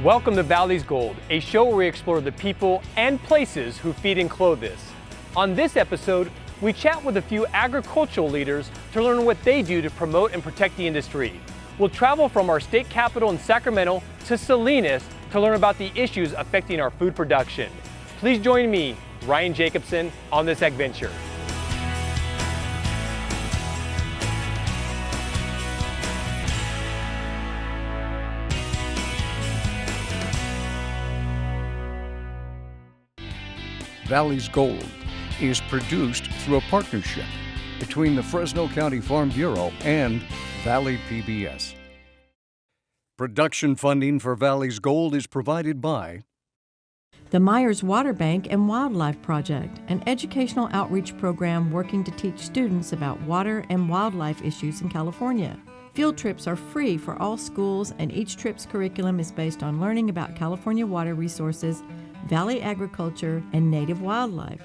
Welcome to Valley's Gold, a show where we explore the people and places who feed and clothe us. On this episode, we chat with a few agricultural leaders to learn what they do to promote and protect the industry. We'll travel from our state capital in Sacramento to Salinas to learn about the issues affecting our food production. Please join me, Ryan Jacobson, on this adventure. Valley's Gold is produced through a partnership between the Fresno County Farm Bureau and Valley PBS. Production funding for Valley's Gold is provided by the Myers Water Bank and Wildlife Project, an educational outreach program working to teach students about water and wildlife issues in California. Field trips are free for all schools, and each trip's curriculum is based on learning about California water resources, valley agriculture, and native wildlife.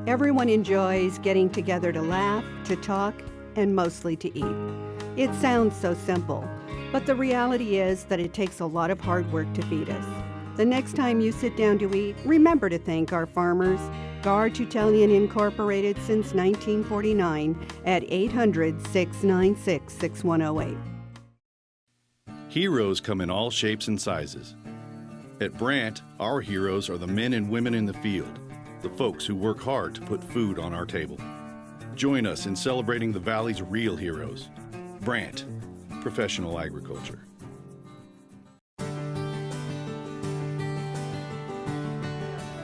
Everyone enjoys getting together to laugh, to talk, and mostly to eat. It sounds so simple, but the reality is that it takes a lot of hard work to feed us. The next time you sit down to eat, remember to thank our farmers, Gar Tutelian Incorporated since 1949 at 800-696-6108. Heroes come in all shapes and sizes. At Brandt, our heroes are the men and women in the field, the folks who work hard to put food on our table. Join us in celebrating the Valley's real heroes. Brandt, professional agriculture.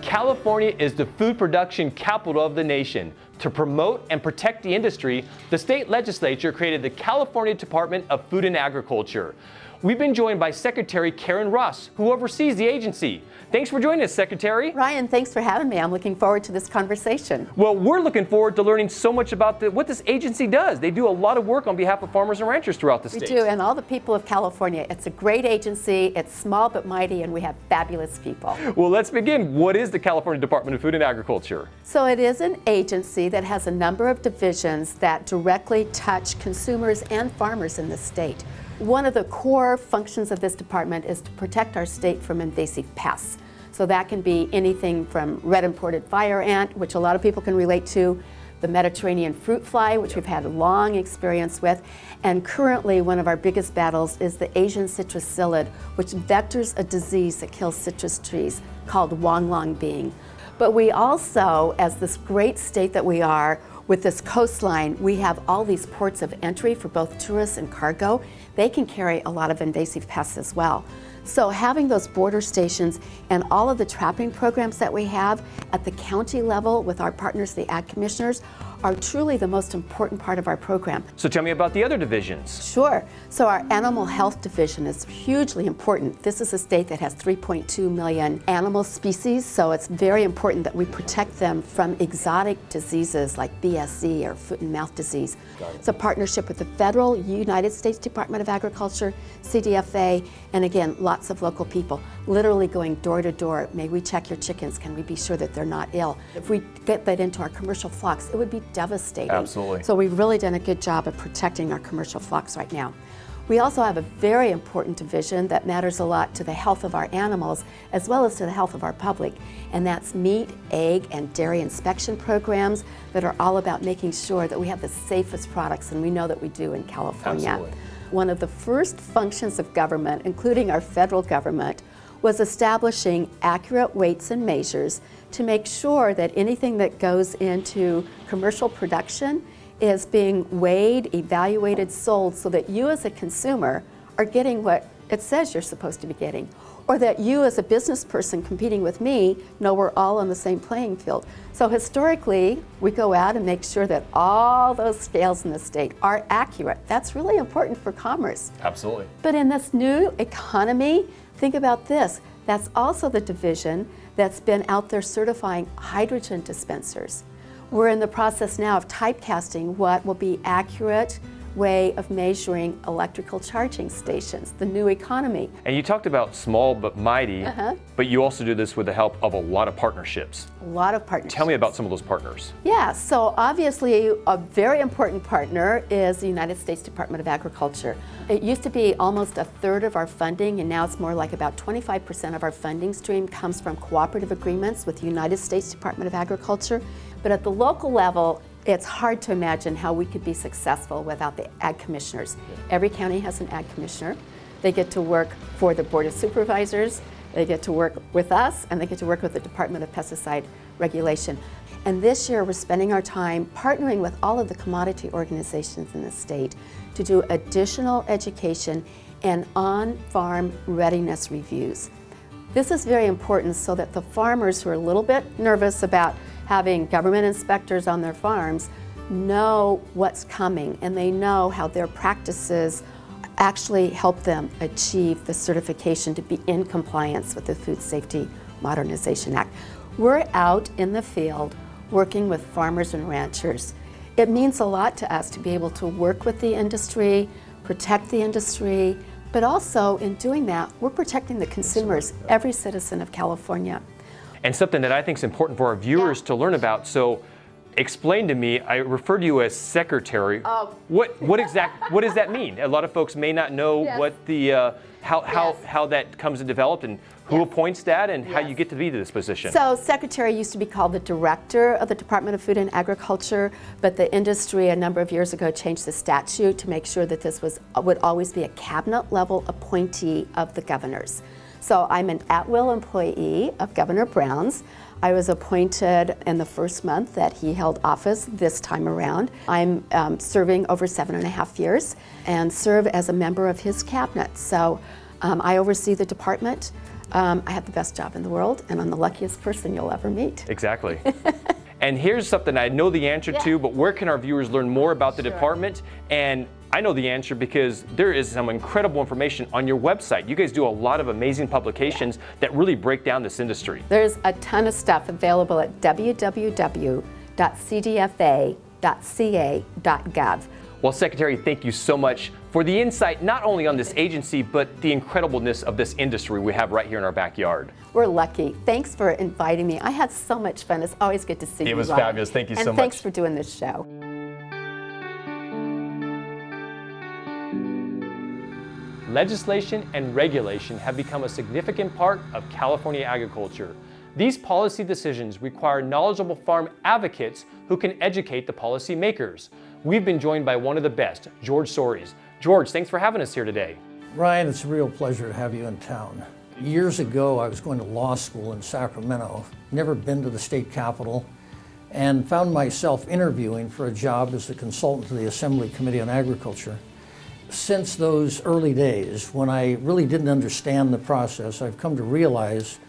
California is the food production capital of the nation. To promote and protect the industry, the state legislature created the California Department of Food and Agriculture. We've been joined by Secretary Karen Russ, who oversees the agency. Thanks for joining us, Secretary. Ryan, thanks for having me. I'm looking forward to this conversation. Well, we're looking forward to learning so much about what this agency does. They do a lot of work on behalf of farmers and ranchers throughout the state. We do, and all the people of California. It's a great agency. It's small but mighty, and we have fabulous people. Well, let's begin. What is the California Department of Food and Agriculture? So it is an agency that has a number of divisions that directly touch consumers and farmers in the state. One of the core functions of this department is to protect our state from invasive pests. So that can be anything from red imported fire ant, which a lot of people can relate to, the Mediterranean fruit fly, which we've had a long experience with, and currently one of our biggest battles is the Asian citrus psyllid, which vectors a disease that kills citrus trees called wanglong bean. But we also, as this great state that we are, with this coastline, we have all these ports of entry for both tourists and cargo. They can carry a lot of invasive pests as well. So having those border stations and all of the trapping programs that we have at the county level with our partners, the ag commissioners, are truly the most important part of our program. So tell me about the other divisions. Sure. So our animal health division is hugely important. This is a state that has 3.2 million animal species, so it's very important that we protect them from exotic diseases like BSE or foot and mouth disease. It's a partnership with the federal United States Department of Agriculture, CDFA, and again, lots of local people, literally going door to door. May we check your chickens? Can we be sure that they're not ill? If we get that into our commercial flocks, it would be devastating. Absolutely. So we've really done a good job of protecting our commercial flocks right now. We also have a very important division that matters a lot to the health of our animals as well as to the health of our public, and that's meat, egg, and dairy inspection programs that are all about making sure that we have the safest products, and we know that we do in California. Absolutely. One of the first functions of government, including our federal government, was establishing accurate weights and measures to make sure that anything that goes into commercial production is being weighed, evaluated, sold, so that you as a consumer are getting what it says you're supposed to be getting, or that you as a business person competing with me know we're all on the same playing field. So historically, we go out and make sure that all those scales in the state are accurate. That's really important for commerce. Absolutely. But in this new economy, think about this. That's also the division that's been out there certifying hydrogen dispensers. We're in the process now of typecasting what will be accurate way of measuring electrical charging stations, the new economy. And you talked about small but mighty, but you also do this with the help of a lot of partnerships. A lot of partnerships. Tell me about some of those partners. Yeah, so obviously a very important partner is the United States Department of Agriculture. It used to be almost a third of our funding, and now it's more like about 25% of our funding stream comes from cooperative agreements with the United States Department of Agriculture. But at the local level, it's hard to imagine how we could be successful without the ag commissioners. Every county has an ag commissioner. They get to work for the Board of Supervisors, they get to work with us, and they get to work with the Department of Pesticide Regulation. And this year we're spending our time partnering with all of the commodity organizations in the state to do additional education and on-farm readiness reviews. This is very important so that the farmers who are a little bit nervous about having government inspectors on their farms know what's coming, and they know how their practices actually help them achieve the certification to be in compliance with the Food Safety Modernization Act. We're out in the field working with farmers and ranchers. It means a lot to us to be able to work with the industry, protect the industry, but also in doing that, we're protecting the consumers, every citizen of California. And something that I think is important for our viewers to learn about. So explain to me, I refer to you as secretary. What does that mean? A lot of folks may not know what the how that comes to develop and who appoints that and how you get to be to this position. So secretary used to be called the director of the Department of Food and Agriculture, but the industry a number of years ago changed the statute to make sure that this would always be a cabinet level appointee of the governors. So I'm an at-will employee of Governor Brown's. I was appointed in the first month that he held office this time around. I'm serving over 7.5 years and serve as a member of his cabinet. So I oversee the department. I have the best job in the world, and I'm the luckiest person you'll ever meet. Exactly. And here's something I know the answer to, but where can our viewers learn more about the department? And I know the answer because there is some incredible information on your website. You guys do a lot of amazing publications that really break down this industry. There's a ton of stuff available at www.cdfa.ca.gov. Well, Secretary, thank you so much for the insight, not only on this agency, but the incredibleness of this industry we have right here in our backyard. We're lucky. Thanks for inviting me. I had so much fun. It's always good to see you. It was Ryan. fabulous. Thank you so much. And thanks for doing this show. Legislation and regulation have become a significant part of California agriculture. These policy decisions require knowledgeable farm advocates who can educate the policymakers. We've been joined by one of the best, George Soares. George, thanks for having us here today. Ryan, it's a real pleasure to have you in town. Years ago, I was going to law school in Sacramento, never been to the state capitol, and found myself interviewing for a job as the consultant to the Assembly Committee on Agriculture. Since those early days, when I really didn't understand the process, I've come to realize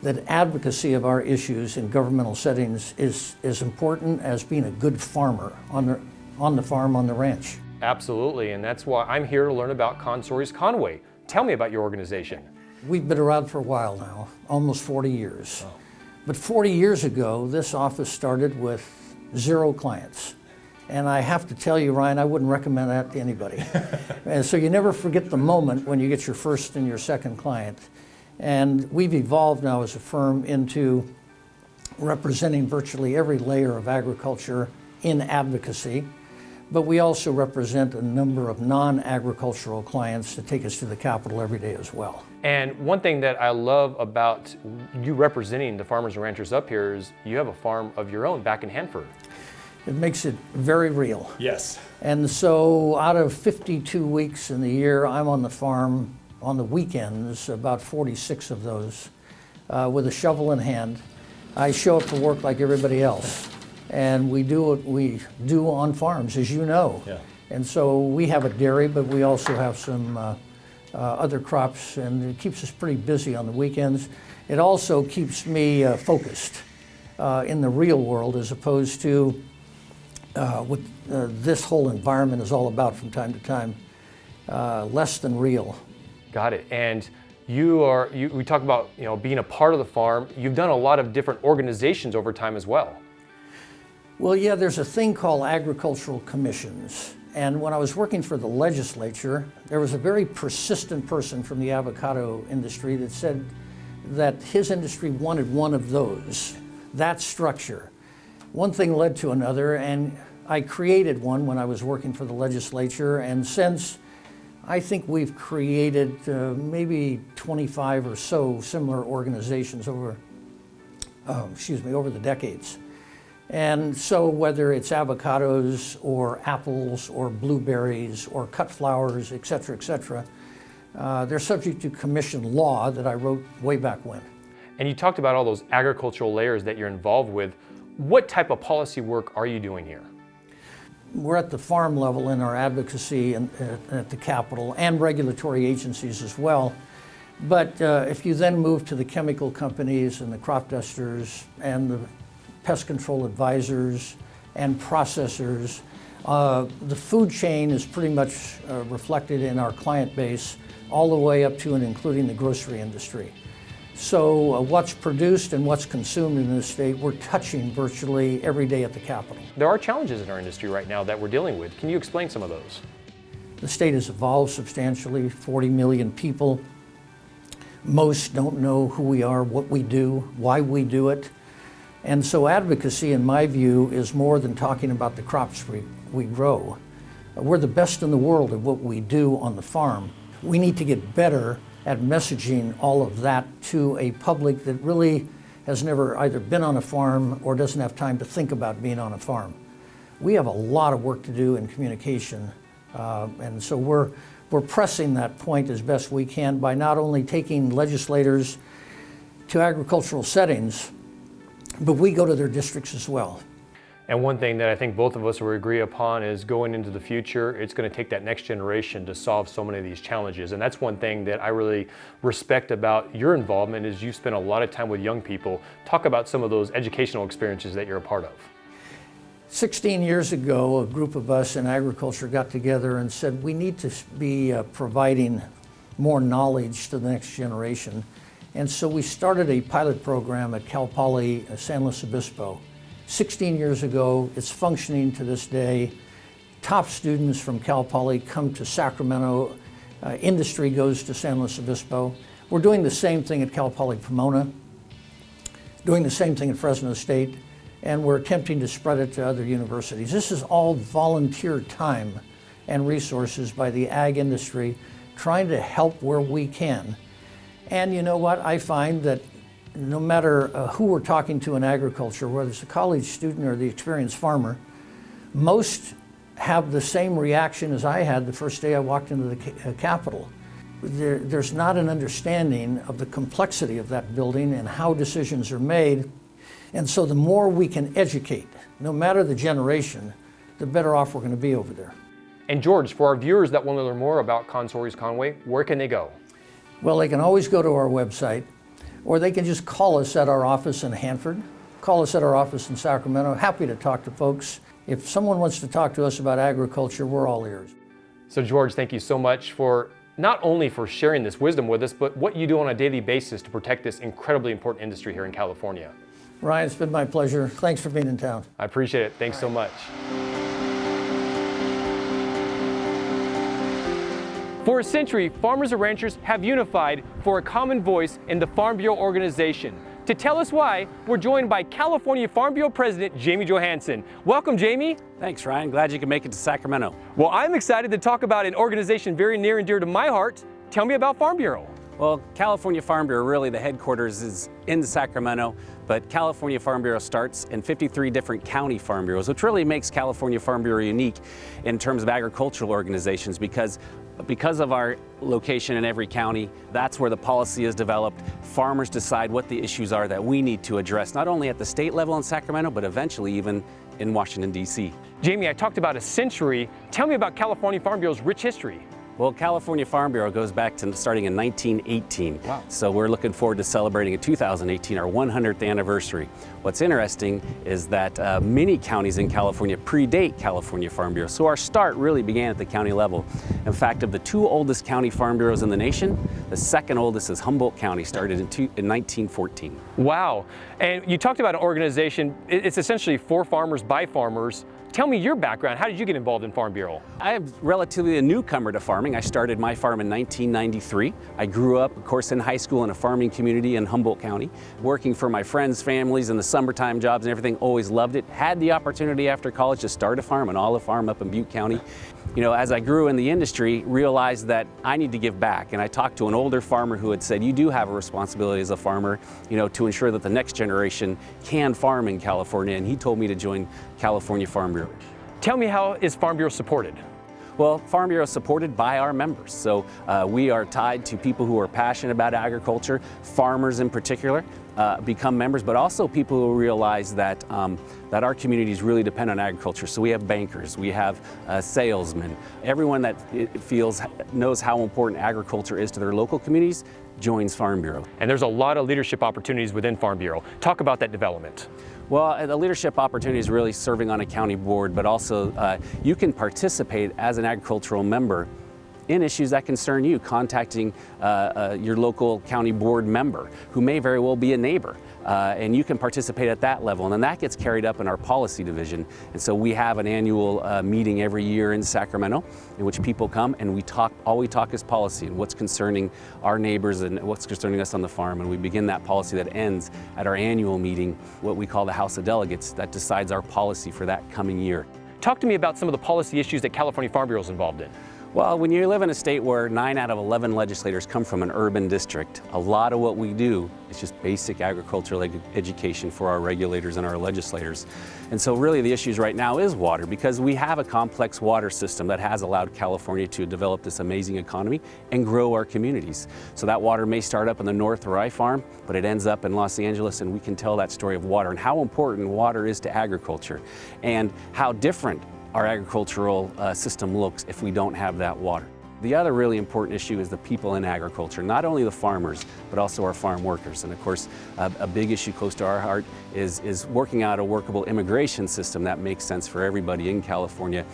that advocacy of our issues in governmental settings is as important as being a good farmer on the farm, on the ranch. Absolutely, and that's why I'm here to learn about Consories Conway. Tell me about your organization. We've been around for a while now, almost 40 years. Oh. But 40 years ago, this office started with 0 clients. And I have to tell you, Ryan, I wouldn't recommend that to anybody. And so you never forget the moment when you get your first and your second client. And we've evolved now as a firm into representing virtually every layer of agriculture in advocacy. But we also represent a number of non-agricultural clients that take us to the Capitol every day as well. And one thing that I love about you representing the farmers and ranchers up here is you have a farm of your own back in Hanford. It makes it very real. Yes. And so out of 52 weeks in the year, I'm on the farm on the weekends, about 46 of those, with a shovel in hand. I show up for work like everybody else. And we do what we do on farms, as you know. Yeah. And so we have a dairy, but we also have some other crops, and it keeps us pretty busy on the weekends. It also keeps me focused in the real world, as opposed to what this whole environment is all about from time to time, less than real. Got it. And we talk about being a part of the farm. You've done a lot of different organizations over time as well. Well, yeah, there's a thing called agricultural commissions. And when I was working for the legislature, there was a very persistent person from the avocado industry that said that his industry wanted one of those, that structure. One thing led to another, and I created one when I was working for the legislature, and since I think we've created maybe 25 or so similar organizations over the decades. And so whether it's avocados or apples or blueberries or cut flowers, et cetera, they're subject to commission law that I wrote way back when. And you talked about all those agricultural layers that you're involved with. What type of policy work are you doing here? We're at the farm level in our advocacy and at the Capitol and regulatory agencies as well. But if you then move to the chemical companies and the crop dusters and the pest control advisors and processors, the food chain is pretty much reflected in our client base all the way up to and including the grocery industry. So what's produced and what's consumed in this state, we're touching virtually every day at the Capitol. There are challenges in our industry right now that we're dealing with. Can you explain some of those? The state has evolved substantially, 40 million people. Most don't know who we are, what we do, why we do it. And so advocacy, in my view, is more than talking about the crops we grow. We're the best in the world at what we do on the farm. We need to get better at messaging all of that to a public that really has never either been on a farm or doesn't have time to think about being on a farm. We have a lot of work to do in communication, and so we're pressing that point as best we can by not only taking legislators to agricultural settings, but we go to their districts as well. And one thing that I think both of us will agree upon is going into the future, it's going to take that next generation to solve so many of these challenges. And that's one thing that I really respect about your involvement is you spend a lot of time with young people. Talk about some of those educational experiences that you're a part of. 16 years ago, a group of us in agriculture got together and said we need to be providing more knowledge to the next generation. And so we started a pilot program at Cal Poly San Luis Obispo. 16 years ago, it's functioning to this day. Top students from Cal Poly come to Sacramento. Industry goes to San Luis Obispo. We're doing the same thing at Cal Poly Pomona, doing the same thing at Fresno State, and we're attempting to spread it to other universities. This is all volunteer time and resources by the ag industry, trying to help where we can. And you know what? I find that no matter who we're talking to in agriculture, whether it's a college student or the experienced farmer, most have the same reaction as I had the first day I walked into the Capitol. There's not an understanding of the complexity of that building and how decisions are made. And so the more we can educate, no matter the generation, the better off we're going to be over there. And George, for our viewers that want to learn more about Consories Conway, where can they go? Well, they can always go to our website, or they can just call us at our office in Hanford, call us at our office in Sacramento. Happy to talk to folks. If someone wants to talk to us about agriculture, we're all ears. So George, thank you so much for not only for sharing this wisdom with us, but what you do on a daily basis to protect this incredibly important industry here in California. Ryan, it's been my pleasure. Thanks for being in town. I appreciate it. Thanks so much. For a century, farmers and ranchers have unified for a common voice in the Farm Bureau organization. To tell us why, we're joined by California Farm Bureau President Jamie Johansen. Welcome, Jamie. Thanks, Ryan. Glad you could make it to Sacramento. Well, I'm excited to talk about an organization very near and dear to my heart. Tell me about Farm Bureau. Well, California Farm Bureau, really the headquarters is in Sacramento, but California Farm Bureau starts in 53 different county farm bureaus, which really makes California Farm Bureau unique in terms of agricultural organizations because of our location in every county, that's where the policy is developed. Farmers decide what the issues are that we need to address, not only at the state level in Sacramento, but eventually even in Washington, D.C. Jamie, I talked about a century. Tell me about California Farm Bureau's rich history. Well, California Farm Bureau goes back to starting in 1918. Wow. So we're looking forward to celebrating in 2018 our 100th anniversary. What's interesting is that many counties in California predate California Farm Bureau. So our start really began at the county level. In fact, of the two oldest county farm bureaus in the nation, the second oldest is Humboldt County, started in 1914. Wow. And you talked about an organization, it's essentially for farmers by farmers. Tell me your background. How did you get involved in Farm Bureau? I am relatively a newcomer to farming. I started my farm in 1993. I grew up, of course, in high school in a farming community in Humboldt County, working for my friends' families and the summertime jobs and everything. Always loved it. Had the opportunity after college to start a farm, an olive farm up in Butte County. You know, as I grew in the industry, realized that I need to give back. And I talked to an older farmer who had said, you do have a responsibility as a farmer, you know, to ensure that the next generation can farm in California. And he told me to join California Farm Bureau. Tell me, how is Farm Bureau supported? Well, Farm Bureau is supported by our members. So we are tied to people who are passionate about agriculture, farmers in particular, become members, but also people who realize that, that our communities really depend on agriculture. So we have bankers, we have salesmen, everyone that knows how important agriculture is to their local communities joins Farm Bureau. And there's a lot of leadership opportunities within Farm Bureau. Talk about that development. Well, the leadership opportunity is really serving on a county board, but also you can participate as an agricultural member in issues that concern you, contacting your local county board member, who may very well be a neighbor. And you can participate at that level. And then that gets carried up in our policy division. And so we have an annual meeting every year in Sacramento in which people come and all we talk is policy and what's concerning our neighbors and what's concerning us on the farm. And we begin that policy that ends at our annual meeting, what we call the House of Delegates, that decides our policy for that coming year. Talk to me about some of the policy issues that California Farm Bureau is involved in. Well, when you live in a state where 9 out of 11 legislators come from an urban district, a lot of what we do is just basic agricultural education for our regulators and our legislators. And so really the issues right now is water, because we have a complex water system that has allowed California to develop this amazing economy and grow our communities. So that water may start up in the north where I farm, but it ends up in Los Angeles, and we can tell that story of water and how important water is to agriculture and how different our agricultural system looks if we don't have that water. The other really important issue is the people in agriculture, not only the farmers, but also our farm workers. And of course, a big issue close to our heart is working out a workable immigration system that makes sense for everybody in California,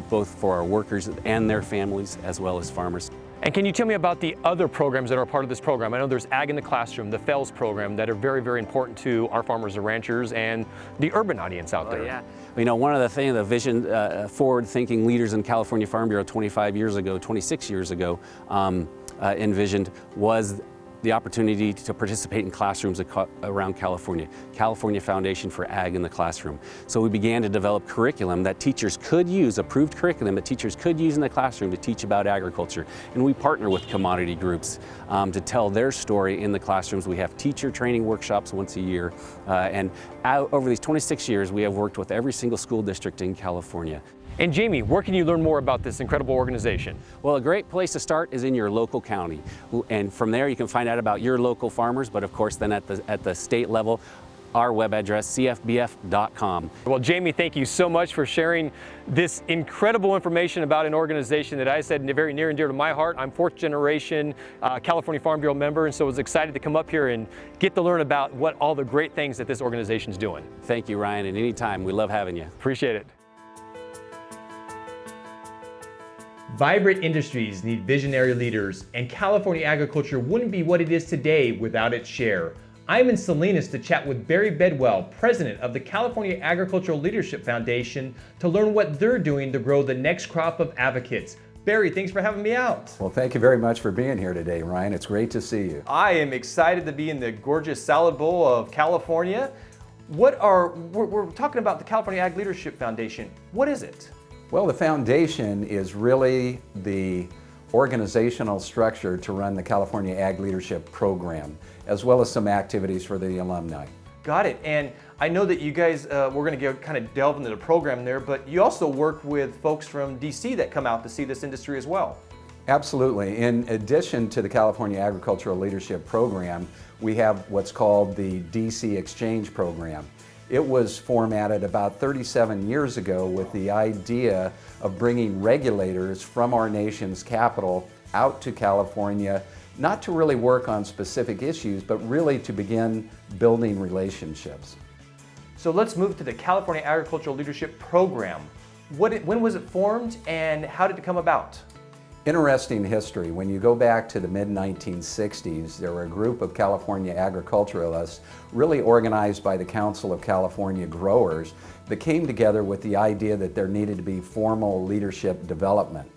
both for our workers and their families, as well as farmers. And can you tell me about the other programs that are part of this program? I know there's Ag in the Classroom, the FELS program, that are very, very important to our farmers and ranchers and the urban audience out there. Yeah. You know, one of the things, the vision, forward-thinking leaders in California Farm Bureau 26 years ago, envisioned was the opportunity to participate in classrooms around California. California Foundation for Ag in the Classroom. So we began to develop curriculum that teachers could use, approved curriculum that teachers could use in the classroom to teach about agriculture. And we partner with commodity groups to tell their story in the classrooms. We have teacher training workshops once a year. And over these 26 years, we have worked with every single school district in California. And Jamie, where can you learn more about this incredible organization? Well, a great place to start is in your local county. And from there you can find out about your local farmers, but of course then at the state level, our web address, cfbf.com. Well, Jamie, thank you so much for sharing this incredible information about an organization that I said very near and dear to my heart. I'm fourth generation California Farm Bureau member, and so I was excited to come up here and get to learn about what all the great things that this organization is doing. Thank you, Ryan, and anytime. We love having you. Appreciate it. Vibrant industries need visionary leaders, and California agriculture wouldn't be what it is today without its share. I'm in Salinas to chat with Barry Bedwell, president of the California Agricultural Leadership Foundation, to learn what they're doing to grow the next crop of advocates. Barry, thanks for having me out. Well, thank you very much for being here today, Ryan. It's great to see you. I am excited to be in the gorgeous salad bowl of California. We're talking about the California Ag Leadership Foundation. What is it? Well, the foundation is really the organizational structure to run the California Ag Leadership Program, as well as some activities for the alumni. Got it. And I know that you guys, we're going to kind of delve into the program there, but you also work with folks from DC that come out to see this industry as well. Absolutely. In addition to the California Agricultural Leadership Program, we have what's called the DC Exchange Program. It was formatted about 37 years ago with the idea of bringing regulators from our nation's capital out to California, not to really work on specific issues, but really to begin building relationships. So let's move to the California Agricultural Leadership Program. When was it formed and how did it come about? Interesting history. When you go back to the mid-1960s, there were a group of California agriculturalists really organized by the Council of California Growers that came together with the idea that there needed to be formal leadership development.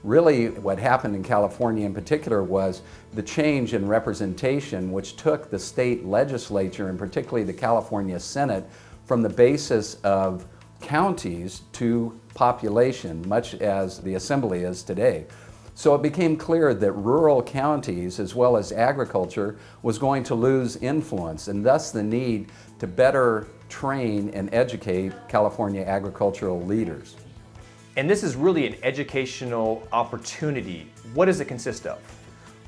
Really, what happened in California in particular was the change in representation, which took the state legislature, and particularly the California Senate, from the basis of counties to population, much as the Assembly is today. So it became clear that rural counties, as well as agriculture, was going to lose influence, and thus the need to better train and educate California agricultural leaders. And this is really an educational opportunity. What does it consist of?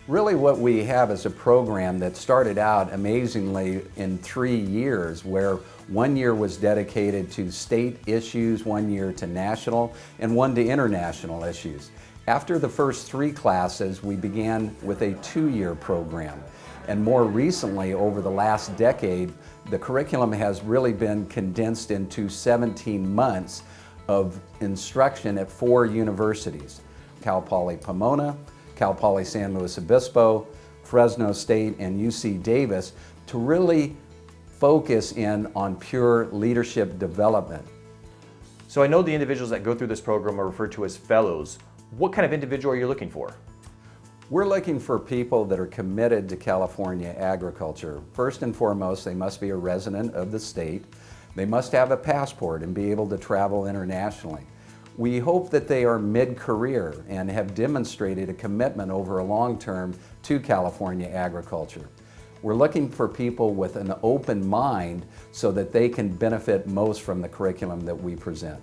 Really what we have is a program that started out amazingly in 3 years, where 1 year was dedicated to state issues, 1 year to national, and 1 to international issues. After the first 3 classes, we began with a 2-year program. And more recently, over the last decade, the curriculum has really been condensed into 17 months of instruction at 4 universities: Cal Poly Pomona, Cal Poly San Luis Obispo, Fresno State, and UC Davis, to really focus in on pure leadership development. So I know the individuals that go through this program are referred to as fellows. What kind of individual are you looking for? We're looking for people that are committed to California agriculture. First and foremost, they must be a resident of the state. They must have a passport and be able to travel internationally. We hope that they are mid-career and have demonstrated a commitment over a long term to California agriculture. We're looking for people with an open mind so that they can benefit most from the curriculum that we present.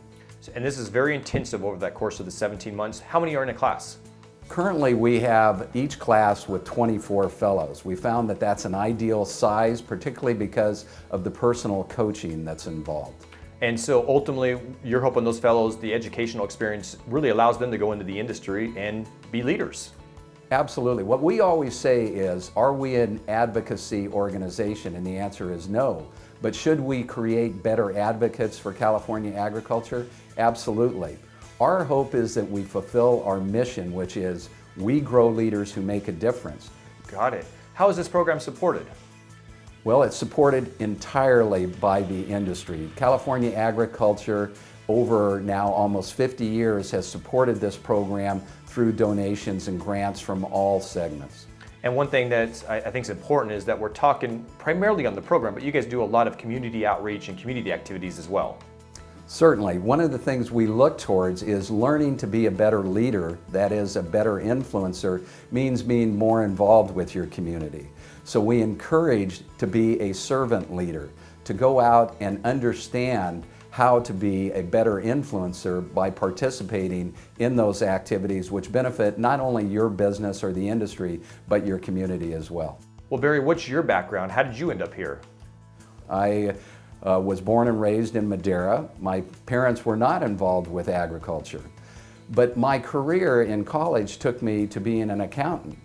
And this is very intensive over that course of the 17 months. How many are in a class? Currently, we have each class with 24 fellows. We found that that's an ideal size, particularly because of the personal coaching that's involved. And so ultimately, you're hoping those fellows, the educational experience really allows them to go into the industry and be leaders. Absolutely. What we always say is, are we an advocacy organization? And the answer is no. But should we create better advocates for California agriculture? Absolutely. Our hope is that we fulfill our mission, which is we grow leaders who make a difference. Got it. How is this program supported? Well, it's supported entirely by the industry. California agriculture, over now almost 50 years, has supported this program through donations and grants from all segments. And one thing that I think is important is that we're talking primarily on the program, but you guys do a lot of community outreach and community activities as well. Certainly. One of the things we look towards is learning to be a better leader, that is, a better influencer, means being more involved with your community. So we encourage to be a servant leader, to go out and understand how to be a better influencer by participating in those activities which benefit not only your business or the industry, but your community as well. Well, Barry, what's your background? How did you end up here? I was born and raised in Madera. My parents were not involved with agriculture, but my career in college took me to being an accountant.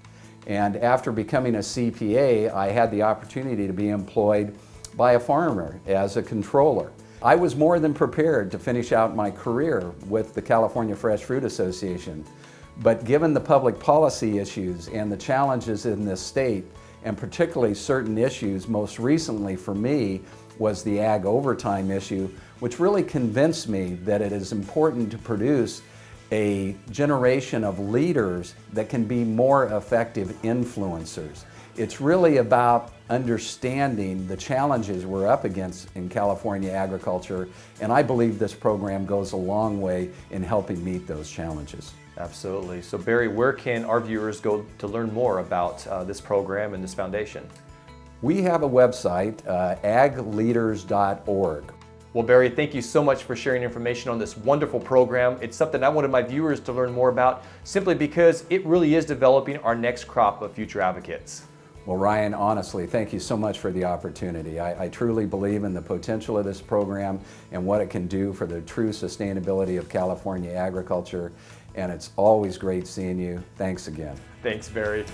And after becoming a CPA, I had the opportunity to be employed by a farmer as a controller. I was more than prepared to finish out my career with the California Fresh Fruit Association. But given the public policy issues and the challenges in this state, and particularly certain issues, most recently for me was the ag overtime issue, which really convinced me that it is important to produce a generation of leaders that can be more effective influencers. It's really about understanding the challenges we're up against in California agriculture, and I believe this program goes a long way in helping meet those challenges. Absolutely. So Barry, where can our viewers go to learn more about this program and this foundation? We have a website, agleaders.org. Well, Barry, thank you so much for sharing information on this wonderful program. It's something I wanted my viewers to learn more about simply because it really is developing our next crop of future advocates. Well, Ryan, honestly, thank you so much for the opportunity. I truly believe in the potential of this program and what it can do for the true sustainability of California agriculture, and it's always great seeing you. Thanks again. Thanks, Barry.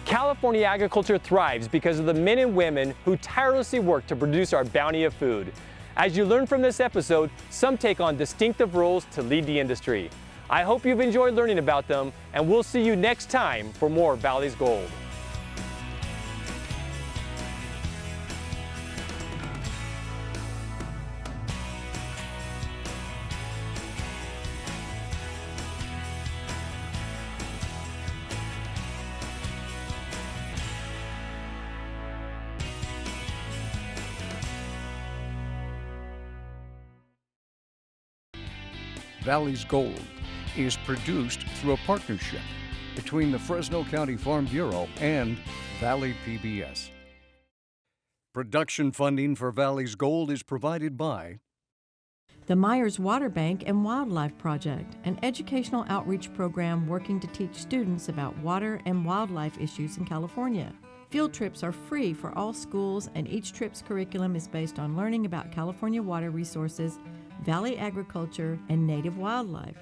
California agriculture thrives because of the men and women who tirelessly work to produce our bounty of food. As you learn from this episode, some take on distinctive roles to lead the industry. I hope you've enjoyed learning about them, and we'll see you next time for more Valley's Gold. Valley's Gold is produced through a partnership between the Fresno County Farm Bureau and Valley PBS. Production funding for Valley's Gold is provided by the Myers Water Bank and Wildlife Project, an educational outreach program working to teach students about water and wildlife issues in California. Field trips are free for all schools, and each trip's curriculum is based on learning about California water resources, valley agriculture, and native wildlife.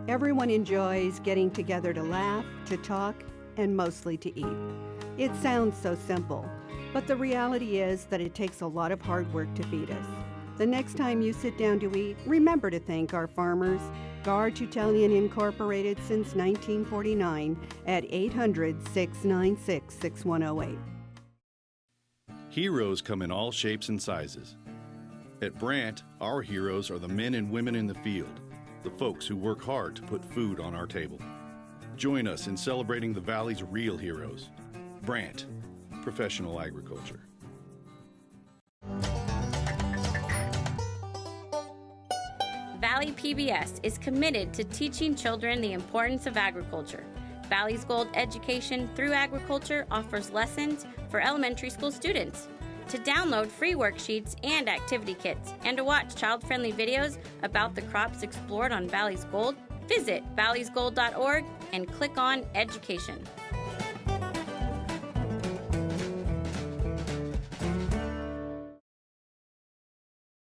Everyone enjoys getting together to laugh, to talk, and mostly to eat. It sounds so simple, but the reality is that it takes a lot of hard work to feed us. The next time you sit down to eat, remember to thank our farmers. GAR Tutelian Incorporated since 1949 at 800-696-6108. Heroes come in all shapes and sizes. At Brant, our heroes are the men and women in the field, the folks who work hard to put food on our table. Join us in celebrating the Valley's real heroes. Brant, professional agriculture. Valley PBS is committed to teaching children the importance of agriculture. Valley's Gold Education through Agriculture offers lessons for elementary school students. To download free worksheets and activity kits, and to watch child-friendly videos about the crops explored on Valley's Gold, visit valleysgold.org and click on Education.